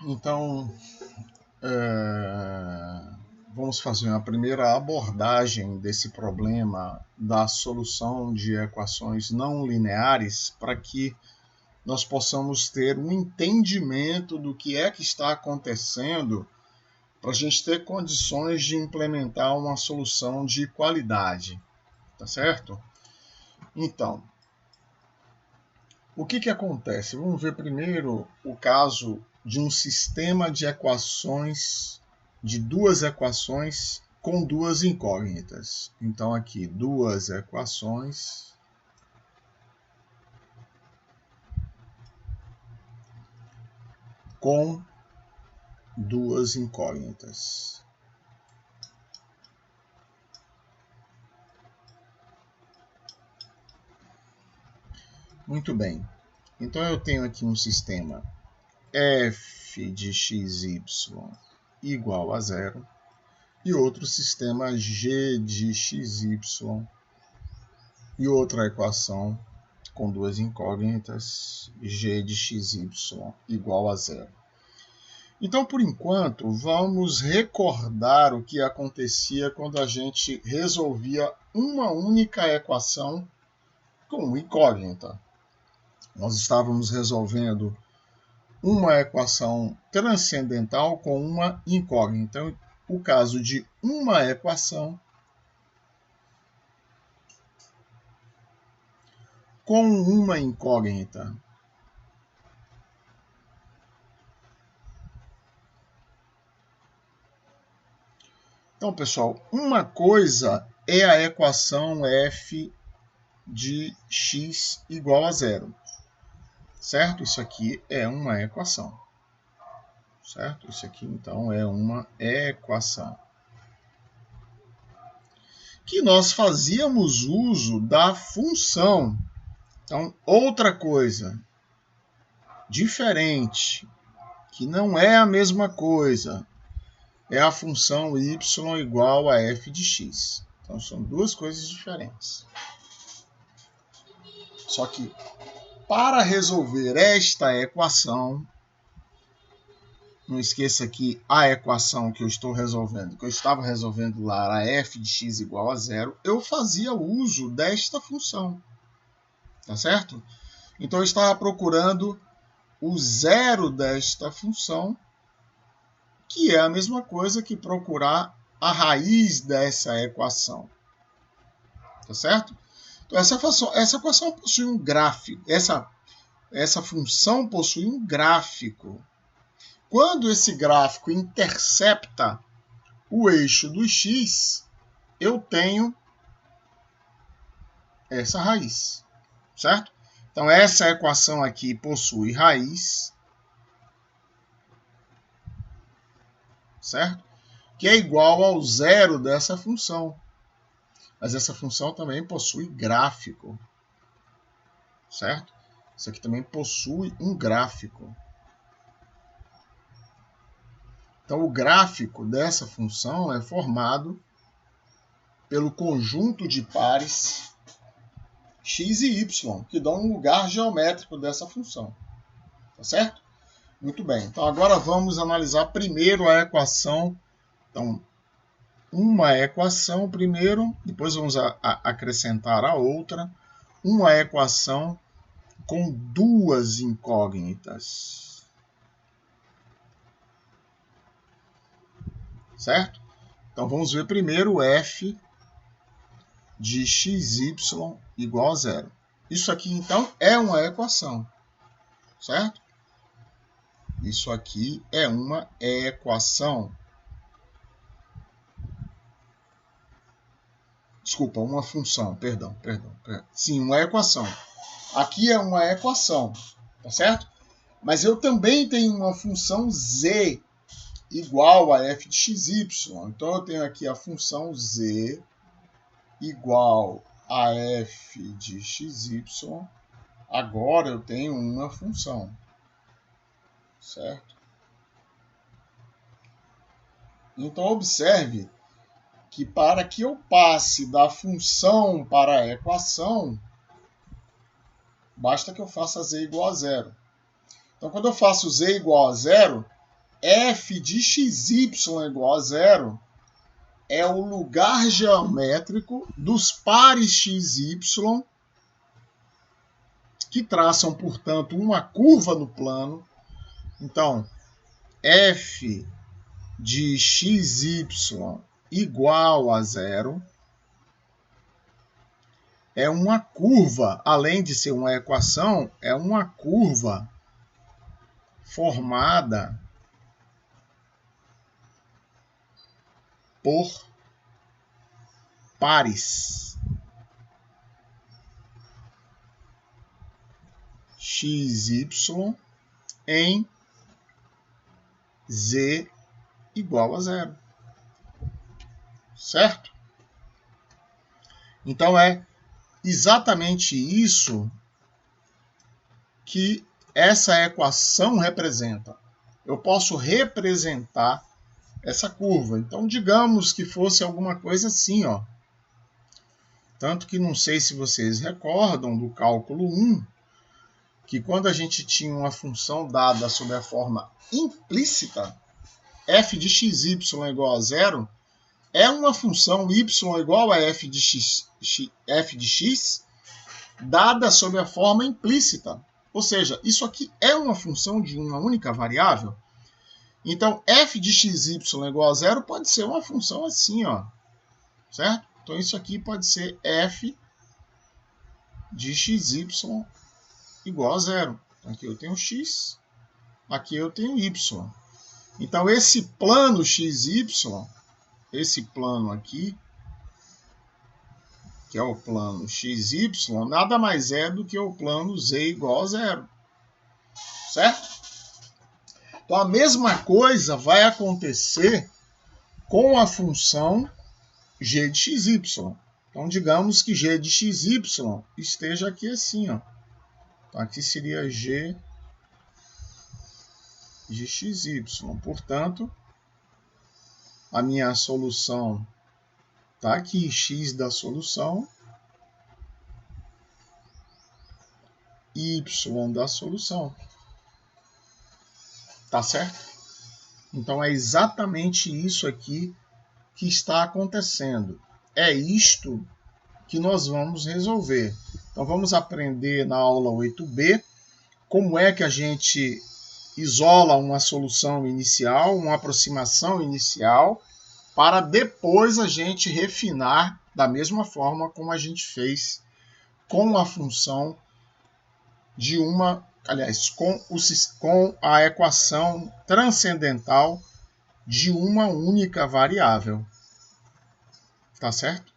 Então, vamos fazer uma primeira abordagem desse problema da solução de equações não lineares para que nós possamos ter um entendimento do que é que está acontecendo para a gente ter condições de implementar uma solução de qualidade, tá certo? Então, o que acontece? Vamos ver primeiro o caso de um sistema de equações, de duas equações com duas incógnitas. Então, aqui, duas equações com duas incógnitas. Muito bem. Então, eu tenho aqui um sistema f de xy igual a zero e outro sistema g de xy e outra equação com duas incógnitas, g de xy igual a zero. Então, por enquanto, vamos recordar o que acontecia quando a gente resolvia uma única equação com uma incógnita. Nós estávamos resolvendo uma equação transcendental com uma incógnita. Então, o caso de uma equação com uma incógnita. Então, pessoal, uma coisa é a equação f de x igual a zero. Certo? Isso aqui é uma equação. Certo? Isso aqui, então, é uma equação. Que nós fazíamos uso da função. Então, outra coisa diferente, que não é a mesma coisa, é a função y igual a f de x. Então, são duas coisas diferentes. Só que, para resolver esta equação, não esqueça que a equação que eu estou resolvendo, que eu estava resolvendo lá, era f de x igual a zero, eu fazia uso desta função. Tá certo? Então, eu estava procurando o zero desta função, que é a mesma coisa que procurar a raiz dessa equação. Tá certo? Então, essa equação possui um gráfico. Essa função possui um gráfico. Quando esse gráfico intercepta o eixo do x, eu tenho essa raiz. Certo? Então, essa equação aqui possui raiz. Certo? Que é igual ao zero dessa função. Mas essa função também possui gráfico. Certo? Isso aqui também possui um gráfico. Então, o gráfico dessa função é formado pelo conjunto de pares x e y, que dão um lugar geométrico dessa função. Tá certo? Muito bem. Então, agora vamos analisar primeiro a equação. Então, uma equação primeiro, depois vamos acrescentar a outra. Uma equação com duas incógnitas. Certo? Então, vamos ver primeiro f de xy igual a zero. Isso aqui, então, é uma equação. Certo? Isso aqui é uma equação. Desculpa, uma função, perdão. Sim, uma equação. Aqui é uma equação, tá certo? Mas eu também tenho uma função z igual a f de xy. Então, eu tenho aqui a função z igual a f de xy. Agora eu tenho uma função. Certo? Então, observe que para que eu passe da função para a equação, basta que eu faça z igual a zero. Então, quando eu faço z igual a zero, f de xy igual a zero é o lugar geométrico dos pares xy que traçam, portanto, uma curva no plano. Então, f de xy igual a zero é uma curva, além de ser uma equação, é uma curva formada por pares xy em z igual a zero. Certo? Então é exatamente isso que essa equação representa. Eu posso representar essa curva. Então, digamos que fosse alguma coisa assim, ó. Tanto que não sei se vocês recordam do cálculo 1, que quando a gente tinha uma função dada sob a forma implícita, f de xy igual a zero, é uma função y igual a f de x dada sob a forma implícita. Ou seja, isso aqui é uma função de uma única variável. Então, f de xy igual a zero pode ser uma função assim, ó. Certo? Então, isso aqui pode ser f de xy igual a zero. Aqui eu tenho x, aqui eu tenho y. Então, esse plano xy, esse plano aqui, que é o plano xy, nada mais é do que o plano z igual a zero. Certo? Então, a mesma coisa vai acontecer com a função g de xy. Então, digamos que g de xy esteja aqui assim, ó. Então, aqui seria g de xy. Portanto, a minha solução está aqui, x da solução, y da solução. Tá certo? Então, é exatamente isso aqui que está acontecendo. É isto que nós vamos resolver. Então, vamos aprender na aula 8b como é que a gente isola uma solução inicial, uma aproximação inicial, para depois a gente refinar da mesma forma como a gente fez com a função de uma, aliás, com a equação transcendental de uma única variável. Tá certo?